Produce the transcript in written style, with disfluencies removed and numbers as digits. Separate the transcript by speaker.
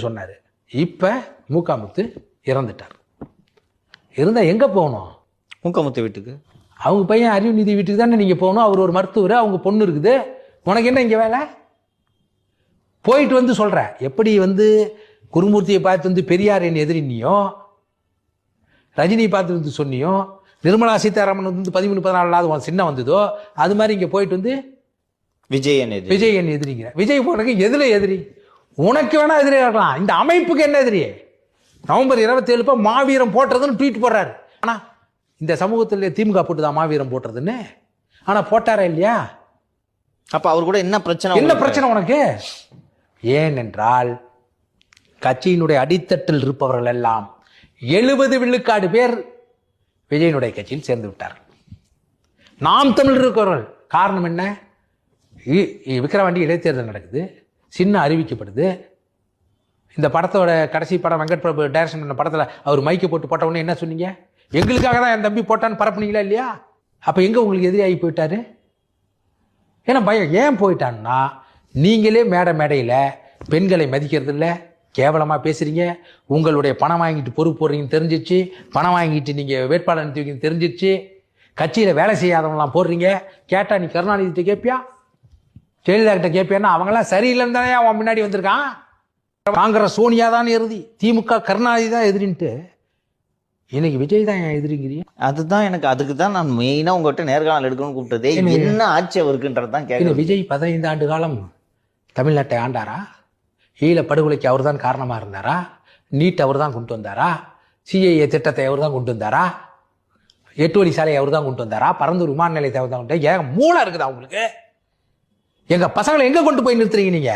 Speaker 1: சொன்னாரு. இப்ப மூக்காமுத்து இறந்துட்டார். இருந்தா எங்க போகணும்?
Speaker 2: மூக்காமுத்து வீட்டுக்கு.
Speaker 1: அவங்க பையன் அறிவுநிதி வீட்டுக்கு தானே நீங்க போகணும். அவர் ஒரு மருத்துவர், அவங்க பொண்ணு இருக்குது. உனக்கு என்ன இங்க வேலை? போயிட்டு வந்து சொல்ற. எப்படி குருமூர்த்தியை பார்த்து பெரியார் என் எதிரினியோ, ரஜினியை பார்த்து சொன்னியோ, நிர்மலா சீதாராமன் 13-14 சின்ன வந்ததோ, அது மாதிரி இங்க போயிட்டு
Speaker 2: விஜய்
Speaker 1: என் எதிரிங்கிற. விஜய் போனக்கு எதுல எதிரி? உனக்கு வேணா எதிரியா இருக்கலாம், இந்த அமைப்புக்கு என்ன எதிரி? நவம்பர் 27 மாவீரம் போட்டுறதுன்னு ட்வீட் போடுறாரு. ஆனா இந்த சமூகத்தில் திமுக போட்டுதான் மாவீரம் போட்டுறதுன்னு. ஆனா போட்டாரா இல்லையா?
Speaker 2: அப்ப அவர் கூட என்ன பிரச்சனை?
Speaker 1: என்ன பிரச்சனை உனக்கு? ஏனென்றால் கட்சியினுடைய அடித்தட்டில் இருப்பவர்கள் எல்லாம் 70 விழுக்காடு பேர் விஜயனுடைய கட்சியில் சேர்ந்து விட்டார்கள். நாம் தமிழ் இருக்கிறவர்கள். காரணம் என்ன? விக்கிரவாண்டி இடைத்தேர்தல் நடக்குது, சின்ன அறிவிக்கப்படுது. இந்த படத்தோட கடைசி படம் வெங்கட் பிரபு டைரக்ஷன் பண்ண படத்தில் அவர் மைக்கை போட்டு போட்ட உடனே என்ன சொன்னீங்க? எங்களுக்காக தான் என் தம்பி போட்டான்னு பரப்புனீங்களா இல்லையா? அப்போ எங்கே உங்களுக்கு எதிராகி போயிட்டாரு? ஏன்னா பயம். ஏன் போயிட்டான்னா, நீங்களே மேடையில் பெண்களை மதிக்கிறது இல்லை, கேவலமாக பேசுகிறீங்க. உங்களுடைய பணம் வாங்கிட்டு பொறுப்பு போடுறீங்கன்னு தெரிஞ்சிச்சு, பணம் வாங்கிட்டு நீங்கள் வேட்பாளர் அனுப்பி வைக்கணும்னு தெரிஞ்சிச்சு, கட்சியில் வேலை செய்யாதவங்களாம் போடுறீங்க. கேட்டால் நீ கருணாநிதிட்ட கேட்பியா, ஜெயலலிதா கிட்ட கேட்பியான்னா அவங்களாம் சரியில்லைன்னு தானே அவன் முன்னாடி வந்திருக்கான். காங்கிரஸ் சோனியா தான் எதிரி, திமுக கருணாநிதி தான் எதிரின்ட்டு இன்னைக்கு விஜய் தான் என் எதிரிங்கிறீங்க.
Speaker 2: அதுதான் எனக்கு, அதுக்கு தான் நான் மெயினா உங்ககிட்ட நேர்காணல் எடுக்கணும்னு கூப்பிட்டதே. என்ன ஆட்சி அவருக்குன்றதான் கேட்க.
Speaker 1: விஜய் 15 ஆண்டு காலம் தமிழ்நாட்டை ஆண்டாரா? ஈழ படுகொலைக்கு அவர் தான் காரணமா இருந்தாரா? நீட் அவர் தான் கொண்டு வந்தாரா? சிஏஏ திட்டத்தை அவர் தான் கொண்டு வந்தாரா? 8 வழி சாலையை அவர் தான் கொண்டு வந்தாரா? பரந்தூர் விமான நிலையத்தை அவர் தான் கொண்டு. ஏன் மூளை இருக்குதா உங்களுக்கு? எங்க பசங்களை எங்க கொண்டு போய் நிறுத்துறீங்க நீங்க?